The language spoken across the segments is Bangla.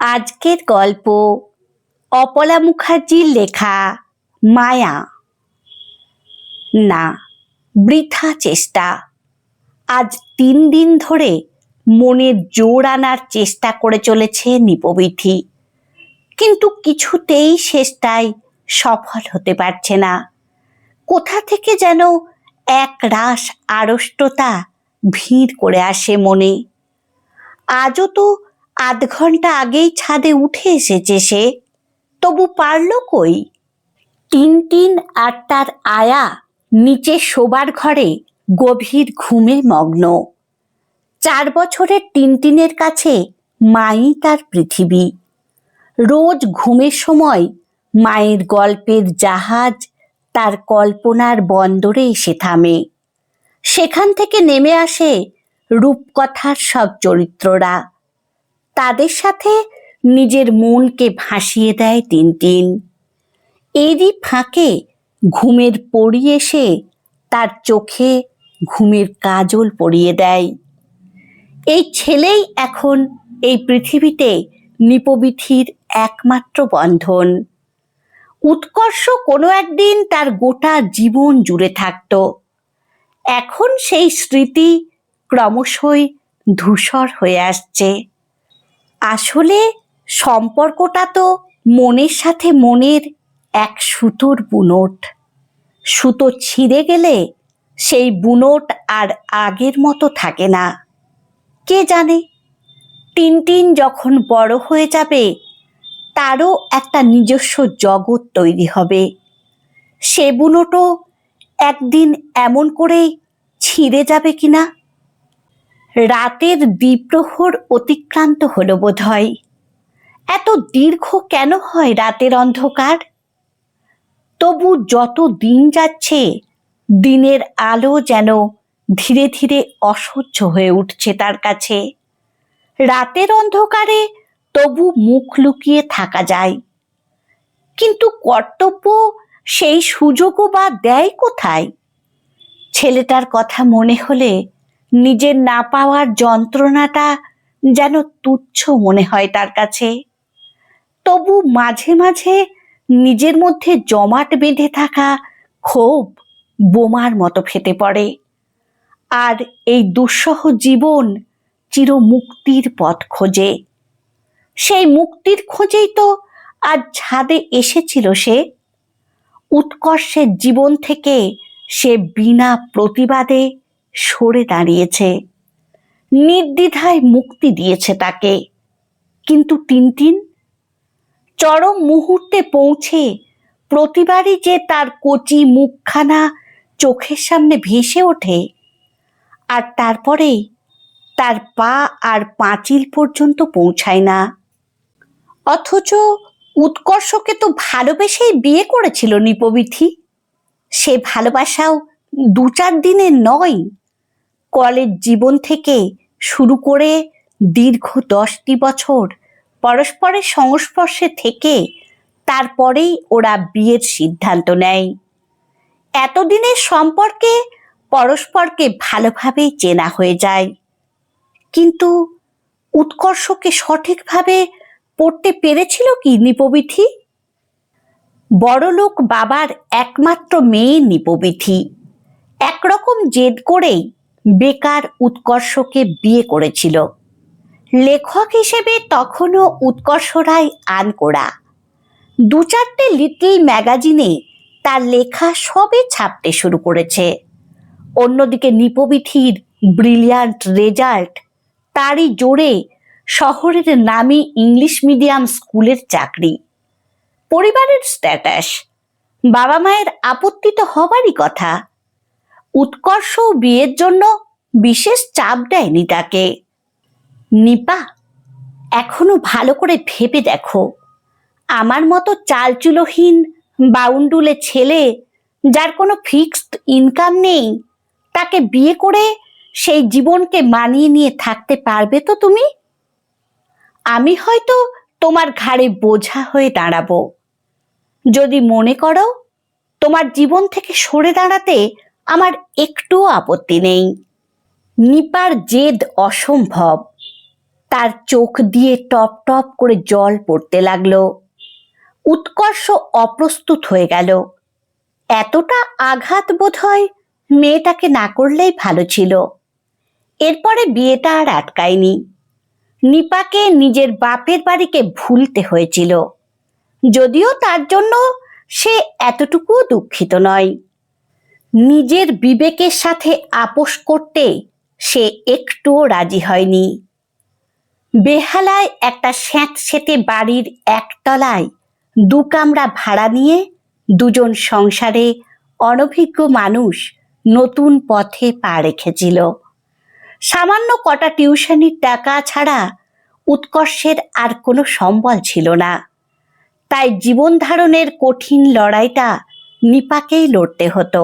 আজকের গল্প অপলা মুখার্জির লেখা মায়া। না, বৃথা চেষ্টা। আজ 3 দিন ধরে মনের জোর আনার চেষ্টা করে চলেছে নিপবিথি, কিন্তু কিছুতেই শেষটায় সফল হতে পারছে না। কোথা থেকে যেন এক রাশ আড়ষ্টতা ভিড় করে আসে মনে। আজও তো আধ ঘন্টা আগেই ছাদে উঠে এসেছে সে, তবু পারল কই? টিনটিন আর তার আয়া নিচে শোবার ঘরে গভীর ঘুমে মগ্ন। 4 বছরের টিনটিনের কাছে মাই তার পৃথিবী। রোজ ঘুমের সময় মায়ের গল্পের জাহাজ তার কল্পনার বন্দরে এসে থামে। সেখান থেকে নেমে আসে রূপকথার সব চরিত্ররা। তাদের সাথে নিজের মনকে ভাসিয়ে দেয় টিনটিন। এরই ফাঁকে ঘুমের পরী এসে তার চোখে ঘুমের কাজল পরিয়ে দেয়। এই ছেলেই এখন এই পৃথিবীতে নিপবিথির একমাত্র বন্ধন। উৎকর্ষ কোনো একদিন তার গোটা জীবন জুড়ে থাকত। এখন সেই স্মৃতি ক্রমশই ধূসর হয়ে আসছে। আসলে সম্পর্কটা তো মনের সাথে মনের এক সুতোর বুনট। সুতো ছিঁড়ে গেলে সেই বুনট আর আগের মতো থাকে না। কে জানে, টিনটিন যখন বড় হয়ে যাবে তারও একটা নিজস্ব জগৎ তৈরি হবে। সে বুনটও একদিন এমন করেই ছিঁড়ে যাবে কিনা। রাতের দ্বিপ্রহর অতিক্রান্ত হলো বোধহয়। এত দীর্ঘ কেন হয় রাতের অন্ধকার? তবু যত দিন যাচ্ছে দিনের আলো যেন ধীরে ধীরে অসহ্য হয়ে উঠছে তার কাছে। রাতের অন্ধকারে তবু মুখ লুকিয়ে থাকা যায়, কিন্তু কর্তব্য সেই সুযোগও বা দেয় কোথায়? ছেলেটার কথা মনে হলে নিজের না পাওয়ার যন্ত্রণাটা যেন তুচ্ছ মনে হয় তার কাছে। তবু মাঝে মাঝে নিজের মধ্যে জমাট বেঁধে থাকা ক্ষোভ বোমার মতো ফেটে পড়ে। আর এই দুঃসহ জীবন চির মুক্তির পথ খোঁজে। সেই মুক্তির খোঁজেই তো আজ ছাদে এসেছিল সে। উৎকর্ষের জীবন থেকে সে বিনা প্রতিবাদে সরে দাঁড়িয়েছে, নির্দ্বিধায় মুক্তি দিয়েছে তাকে। কিন্তু টিনটিন চরম মুহূর্তে পৌঁছে প্রতিবারই যে তার কচি মুখখানা চোখের সামনে ভেসে ওঠে, আর তারপরেই তার পা আর পাঁচিল পর্যন্ত পৌঁছায় না। অথচ উৎকর্ষকে তো ভালোবেসেই বিয়ে করেছিল নিপবিথি। সে ভালোবাসাও 2-4 দিনের নয়। কলেজ জীবন থেকে শুরু করে দীর্ঘ 10টি বছর পরস্পরের সংস্পর্শে থেকে তারপরেই ওরা বিয়ের সিদ্ধান্ত নেয়। এতদিনের সম্পর্কে পরস্পরকে ভালোভাবেই চেনা হয়ে যায়, কিন্তু উৎকর্ষকে সঠিকভাবে পড়তে পেরেছিল কি নিপবিথি? বড়লোক বাবার একমাত্র মেয়ে নিপবিথি একরকম জেদ করেই বেকার উৎকর্ষকে বিয়ে করেছিল। লেখক হিসেবে তখনও উৎকর্ষ রায় আনকোড়া। 2-4টে লিটল ম্যাগাজিনে তার লেখা সবে ছাপতে শুরু করেছে। অন্যদিকে নিপবিথির ব্রিলিয়ান্ট রেজাল্ট, তারই জোরে শহরের নামী ইংলিশ মিডিয়াম স্কুলের চাকরি, পরিবারের স্ট্যাটাস, বাবা মায়ের আপত্তি তো হবারই কথা। উৎকর্ষ বিয়ের জন্য বিশেষ চাপ দেয়নি তাকে। নিপা, এখনো ভালো করে ভেবে দেখো, আমার মতো চালচুলোহীন বাউন্ডুলে ছেলে, যার কোনো ফিক্সড ইনকাম নেই, তাকে বিয়ে করে সেই জীবনকে মানিয়ে নিয়ে থাকতে পারবে তো তুমি? আমি হয়তো তোমার ঘাড়ে বোঝা হয়ে দাঁড়াবো। যদি মনে করো তোমার জীবন থেকে সরে দাঁড়াতে আমার একটুও আপত্তি নেই। নিপার জেদ অসম্ভব। তার চোখ দিয়ে টপ টপ করে জল পড়তে লাগলো। উৎকর্ষ অপ্রস্তুত হয়ে গেল। এতটা আঘাত বোধহয় মেয়েটাকে না করলেই ভালো ছিল। এরপরে বিয়েটা আর আটকায়নি। নিপাকে নিজের বাপের বাড়িকে ভুলতে হয়েছিল, যদিও তার জন্য সে এতটুকুও দুঃখিত নয়। নিজের বিবেকের সাথে আপোষ করতে সে একটুও রাজি হয়নি। বেহালায় একটা স্যাঁতসেঁতে বাড়ির একতলায় 2 কামরা ভাড়া নিয়ে দুজন সংসারে অনভিজ্ঞ মানুষ নতুন পথে পা রেখেছিল। সামান্য কটা টিউশনির টাকা ছাড়া উৎকর্ষের আর কোনো সম্বল ছিল না। তাই জীবন ধারণের কঠিন লড়াইটা নিপাকেই লড়তে হতো।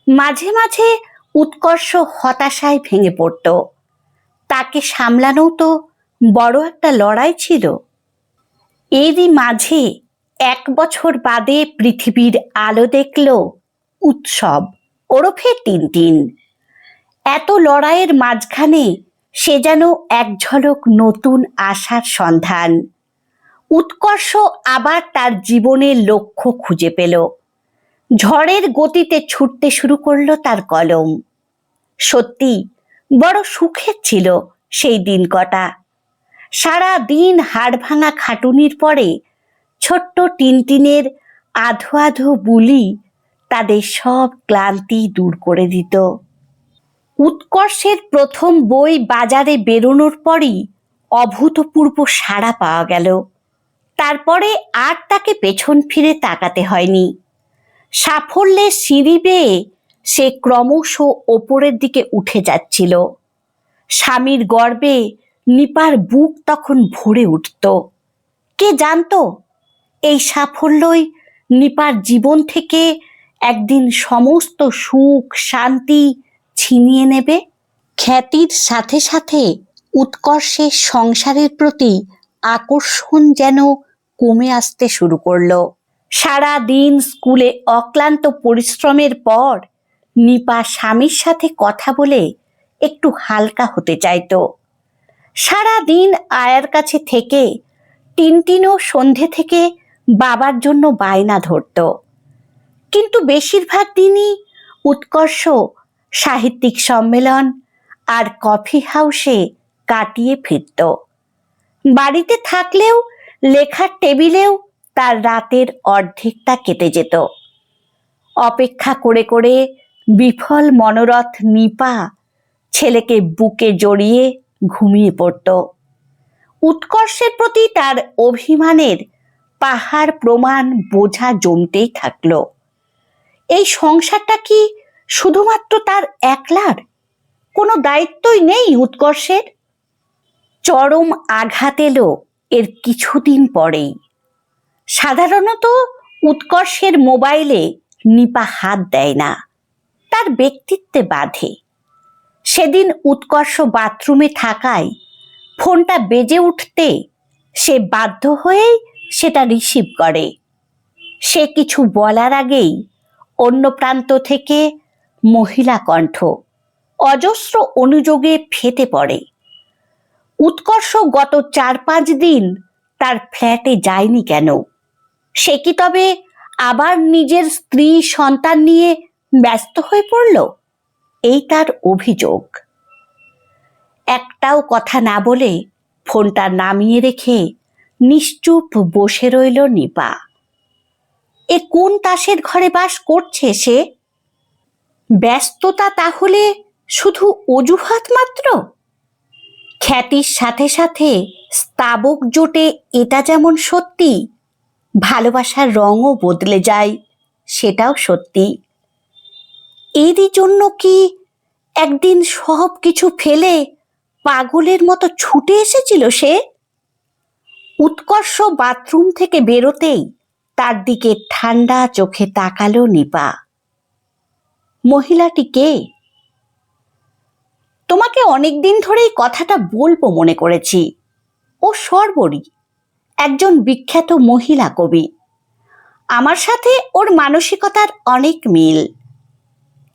মাঝে মাঝে উৎকর্ষ হতাশায় ভেঙে পড়ত। তাকে সামলানো তো বড় একটা লড়াই ছিল। এরই মাঝে 1 বছর বাদে পৃথিবীর আলো দেখল উৎসব ওরফে টিনটিন। এত লড়াইয়ের মাঝখানে সে যেন এক ঝলক নতুন আশার সন্ধান। উৎকর্ষ আবার তার জীবনের লক্ষ্য খুঁজে পেল। ঝড়ের গতিতে ছুটতে শুরু করলো তার কলম। সত্যি বড় সুখের ছিল সেই দিন কটা। সারা দিন হাড় ভাঙা খাটুনির পরে ছোট্ট টিনটিনের আধো আধো বুলি তাদের সব ক্লান্তি দূর করে দিত। উৎকর্ষের প্রথম বই বাজারে বেরোনোর পরই অভূতপূর্ব সাড়া পাওয়া গেল। তারপরে আর তাকে পেছন ফিরে তাকাতে হয়নি। সাফল্যের সিঁড়ি বেয়ে সে ক্রমশ ওপরের দিকে উঠে যাচ্ছিল। স্বামীর গর্বে নিপার বুক তখন ভরে উঠত। কে জানতো এই সাফল্যই নিপার জীবন থেকে একদিন সমস্ত সুখ শান্তি ছিনিয়ে নেবে। খ্যাতির সাথে সাথে উৎকর্ষের সংসারের প্রতি আকর্ষণ যেন কমে আসতে শুরু করলো। সারা দিন স্কুলে অক্লান্ত পরিশ্রমের পর নিপা স্বামীর সাথে কথা বলে একটু হালকা হতে চাইতো। সারা দিন আয়ার কাছে থেকে টিনটিনও সন্ধে থেকে বাবার জন্য বায়না ধরত। কিন্তু বেশিরভাগ দিনই উৎকর্ষ সাহিত্যিক সম্মেলন আর কফি হাউসে কাটিয়ে ফিরত। বাড়িতে থাকলেও লেখার টেবিলেও তার রাতের অর্ধেকটা কেটে যেত। অপেক্ষা করে করে বিফল মনোরথ নিপা ছেলেকে বুকে জড়িয়ে ঘুমিয়ে পড়ত। উৎকর্ষের প্রতি তার অভিমানের পাহাড় প্রমাণ বোঝা জমতেই থাকল। এই সংসারটা কি শুধুমাত্র তার একলার? কোনো দায়িত্বই নেই উৎকর্ষের? চরম আঘাত এলো এর কিছুদিন পরেই। সাধারণত উৎকর্ষের মোবাইলে নিপা হাত দেয় না, তার ব্যক্তিত্বে বাধে। সেদিন উৎকর্ষ বাথরুমে থাকায় ফোনটা বেজে উঠতে সে বাধ্য হয়েই সেটা রিসিভ করে। সে কিছু বলার আগেই অন্য প্রান্ত থেকে মহিলা কণ্ঠ অজস্র অনুযোগে ফেটে পড়ে। উৎকর্ষ গত 4-5 দিন তার ফ্ল্যাটে যায়নি কেন? সে কি তবে আবার নিজের স্ত্রী সন্তান নিয়ে ব্যস্ত হয়ে পড়ল? এই তার অভিযোগ। একটাও কথা না বলে ফোনটা নামিয়ে রেখে নিশ্চুপ বসে রইল নিপা। এ কোন তাসের ঘরে বাস করছে সে? ব্যস্ততা তাহলে শুধু অজুহাত মাত্র? খ্যাতির সাথে সাথে স্তাবক জোটে এটা যেমন সত্যি, ভালোবাসার রঙও বদলে যায় সেটাও সত্যি। এরই জন্য কি একদিন সব কিছু ফেলে পাগলের মতো ছুটে এসেছিল সে? উৎকর্ষ বাথরুম থেকে বেরোতেই তার দিকে ঠান্ডা চোখে তাকালো নিপা। মহিলাটি কে? তোমাকে অনেকদিন ধরেই কথাটা বলবো মনে করেছি। ও সর্বরী, একজন বিখ্যাত মহিলা কবি। আমার সাথে ওর মানসিকতার অনেক মিল।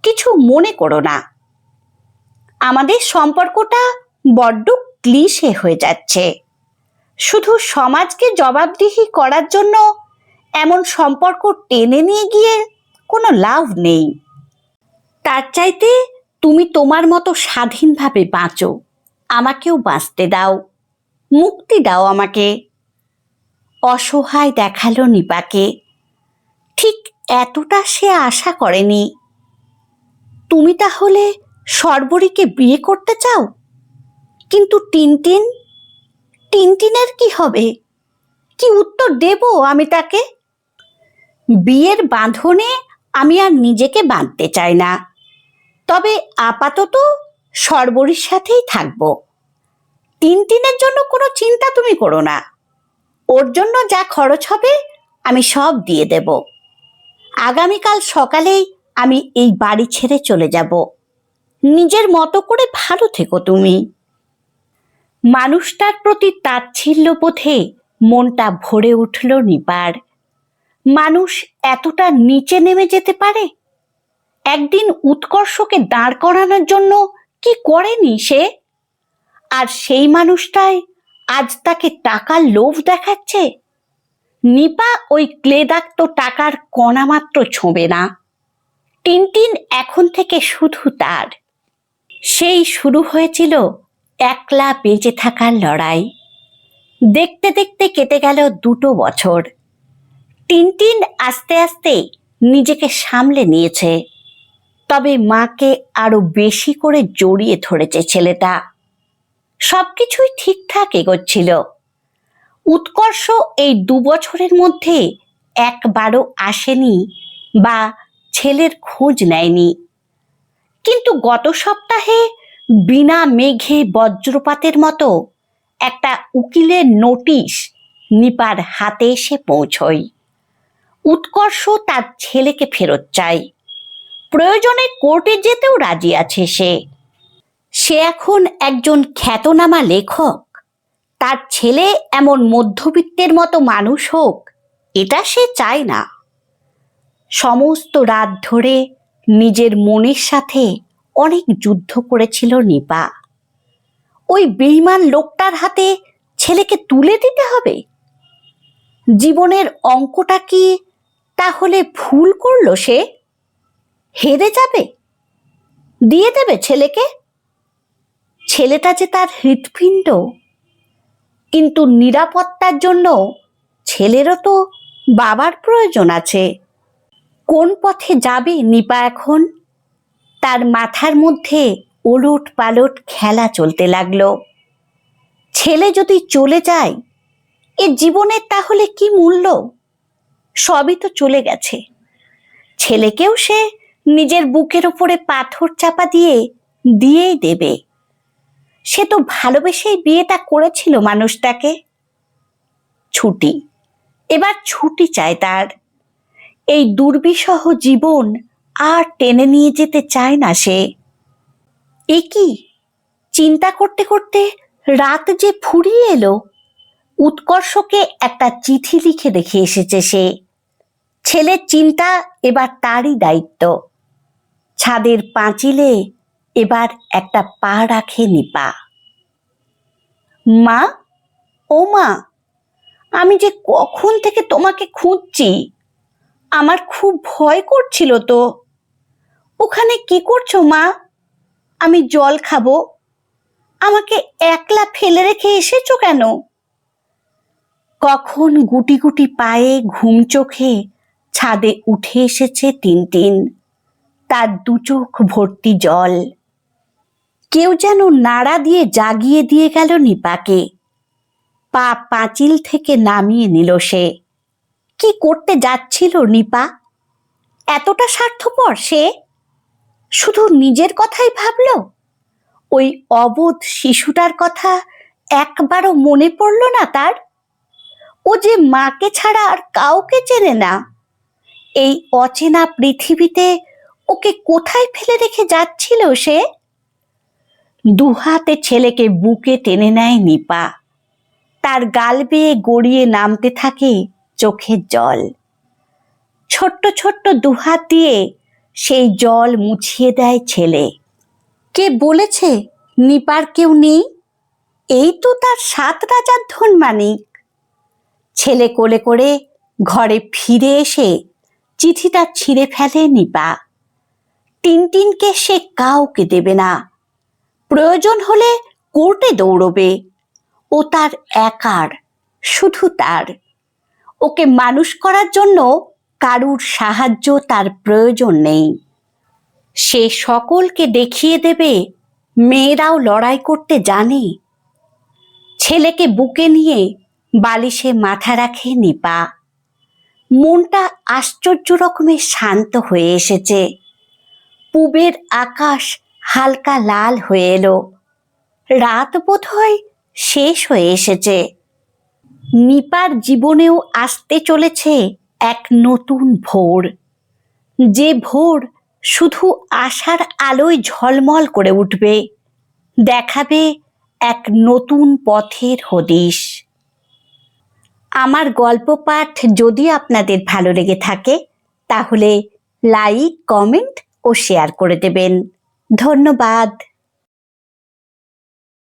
কিছু মনে করো না, আমাদের সম্পর্কটা বড্ড ক্লিশে হয়ে যাচ্ছে। শুধু সমাজকে জবাবদিহি করার জন্য এমন সম্পর্ক টেনে নিয়ে গিয়ে কোনো লাভ নেই। তার চাইতে তুমি তোমার মতো স্বাধীনভাবে বাঁচো, আমাকেও বাঁচতে দাও, মুক্তি দাও আমাকে। অসহায় দেখালো নিপাকে। ঠিক এতটা সে আশা করেনি। তুমি তাহলে শর্বরীকে বিয়ে করতে চাও? কিন্তু টিনটিনের কি হবে? কি উত্তর দেব আমি তাকে? বিয়ের বাঁধনে আমি আর নিজেকে বাঁধতে চাই না, তবে আপাতত শর্বরীর সাথেই থাকবো। টিনটিনের জন্য কোনো চিন্তা তুমি করো না, ওর জন্য যা খরচ হবে আমি সব দিয়ে দেব। আগামীকাল সকালেই আমি এই বাড়ি ছেড়ে চলে যাব। নিজের মতো করে ভালো থেকো তুমি। মানুষটার প্রতি তাচ্ছিল্য বোধে মনটা ভরে উঠল নিপার। মানুষ এতটা নিচে নেমে যেতে পারে? একদিন উৎকর্ষকে দাঁড় করানোর জন্য কি করেনি সে? আর সেই মানুষটাই আজ তাকে টাকার লোভ দেখাচ্ছে। নিপা ওই ক্লেদাক্ত টাকার কণা মাত্র ছোঁবে না। টিনটিন এখন থেকে শুধু তার। সেই শুরু হয়েছিল একলা বেঁচে থাকার লড়াই। দেখতে দেখতে কেটে গেল 2 বছর। টিনটিন আস্তে আস্তে নিজেকে সামলে নিয়েছে, তবে মাকে আরো বেশি করে জড়িয়ে ধরেছে ছেলেটা। সবকিছুই ঠিকঠাক এগোচ্ছিল। উৎকর্ষ এই 2 বছরের মধ্যে একবারও আসেনি বা ছেলের খোঁজ নেয়নি। কিন্তু গত সপ্তাহে বিনা মেঘে বজ্রপাতের মতো একটা উকিলের নোটিশ নিপার হাতে এসে পৌঁছয়। উৎকর্ষ তার ছেলেকে ফেরত চায়। প্রয়োজনে কোর্টে যেতেও রাজি আছে সে এখন একজন খ্যাতনামা লেখক। তার ছেলে এমন মধ্যবিত্তের মতো মানুষ হোক, এটা সে চায় না। সমস্ত রাত ধরে নিজের মনের সাথে অনেক যুদ্ধ করেছিল নিপা। ওই বেঈমান লোকটার হাতে ছেলেকে তুলে দিতে হবে? জীবনের অঙ্কটা কি তাহলে ভুল করলো সে? হেরে যাবে? দিয়ে দেবে ছেলেকে? ছেলেটা যে তার হৃৎপিণ্ড। কিন্তু নিরাপত্তার জন্য ছেলেরও তো বাবার প্রয়োজন আছে। কোন পথে যাবে নিপা এখন? তার মাথার মধ্যে ওলট পালট খেলা চলতে লাগলো। ছেলে যদি চলে যায়, এ জীবনের তাহলে কি মূল্য? সবই তো চলে গেছে। ছেলেকেও সে নিজের বুকের উপরে পাথর চাপা দিয়েই দেবে। সে তো ভালোবেসেই বিয়েটা করেছিল মানুষটাকে। ছুটি, এবার ছুটি চায় তার। এই দুর্বিষহ জীবন আর টেনে নিয়ে যেতে চায় না সে। এ কি, চিন্তা করতে করতে রাত যে ফুরিয়ে এলো। উৎকর্ষকে একটা চিঠি লিখে রেখে এসেছে সে। ছেলের চিন্তা এবার তারই দায়িত্ব। ছাদের পাঁচিলে এবার একটা পা রাখে নিপা। মা, ও মা, আমি যে কখন থেকে তোমাকে খুঁজছি। আমার খুব ভয় করছিল তো। ওখানে কি করছো মা? আমি জল খাবো। আমাকে একলা ফেলে রেখে এসেছো কেন? কখন গুটি গুটি পায়ে ঘুম চোখে ছাদে উঠে এসেছে টিনটিন। তার 2 চোখ ভর্তি জল। কেউ যেন নাড়া দিয়ে জাগিয়ে দিয়ে গেল নিপাকে। পা পাঁচিল থেকে নামিয়ে নিল সে। কি করতে যাচ্ছিল নিপা? এতটা স্বার্থপর সে? শুধু নিজের কথাই ভাবলো? ওই অবোধ শিশুটার কথা একবারও মনে পড়ল না তার? ও যে মাকে ছাড়া আর কাউকে চেনে না। এই অচেনা পৃথিবীতে ওকে কোথায় ফেলে রেখে যাচ্ছিল সে? 2 হাতে ছেলেকে বুকে টেনে নেয় নিপা। তার গাল বেয়ে গড়িয়ে নামতে থাকে চোখের জল। ছোট্ট ছোট্ট 2 হাত দিয়ে সেই জল মুছিয়ে দেয় ছেলে। কে বলেছে নিপার কেউ নেই? এই তো তার 7 রাজার ধনমানিক। ছেলে কোলে করে ঘরে ফিরে এসে চিঠিটা ছিঁড়ে ফেলে নিপা। টিনটিনকে সে কাউকে দেবে না, প্রয়োজন হলে কোর্টে দৌড়বে। ও তার একার, শুধু তার। ওকে মানুষ করার জন্য কারুর সাহায্য তার প্রয়োজন নেই। সে সকলকে দেখিয়ে দেবে মেয়েরাও লড়াই করতে জানে। ছেলেকে বুকে নিয়ে বালিশে মাথা রাখে নিপা। মনটা আশ্চর্য রকমের শান্ত হয়ে এসেছে। পূবের আকাশ হালকা লাল হয়ে এলো। রাত বোধহয় শেষ হয়ে এসেছে। নিপার জীবনেও আসতে চলেছে এক নতুন ভোর, যে ভোর শুধু আশার আলোয় ঝলমল করে উঠবে, দেখাবে এক নতুন পথের হদিশ। আমার গল্প পাঠ যদি আপনাদের ভালো লেগে থাকে তাহলে লাইক, কমেন্ট ও শেয়ার করে দেবেন। ধন্যবাদ।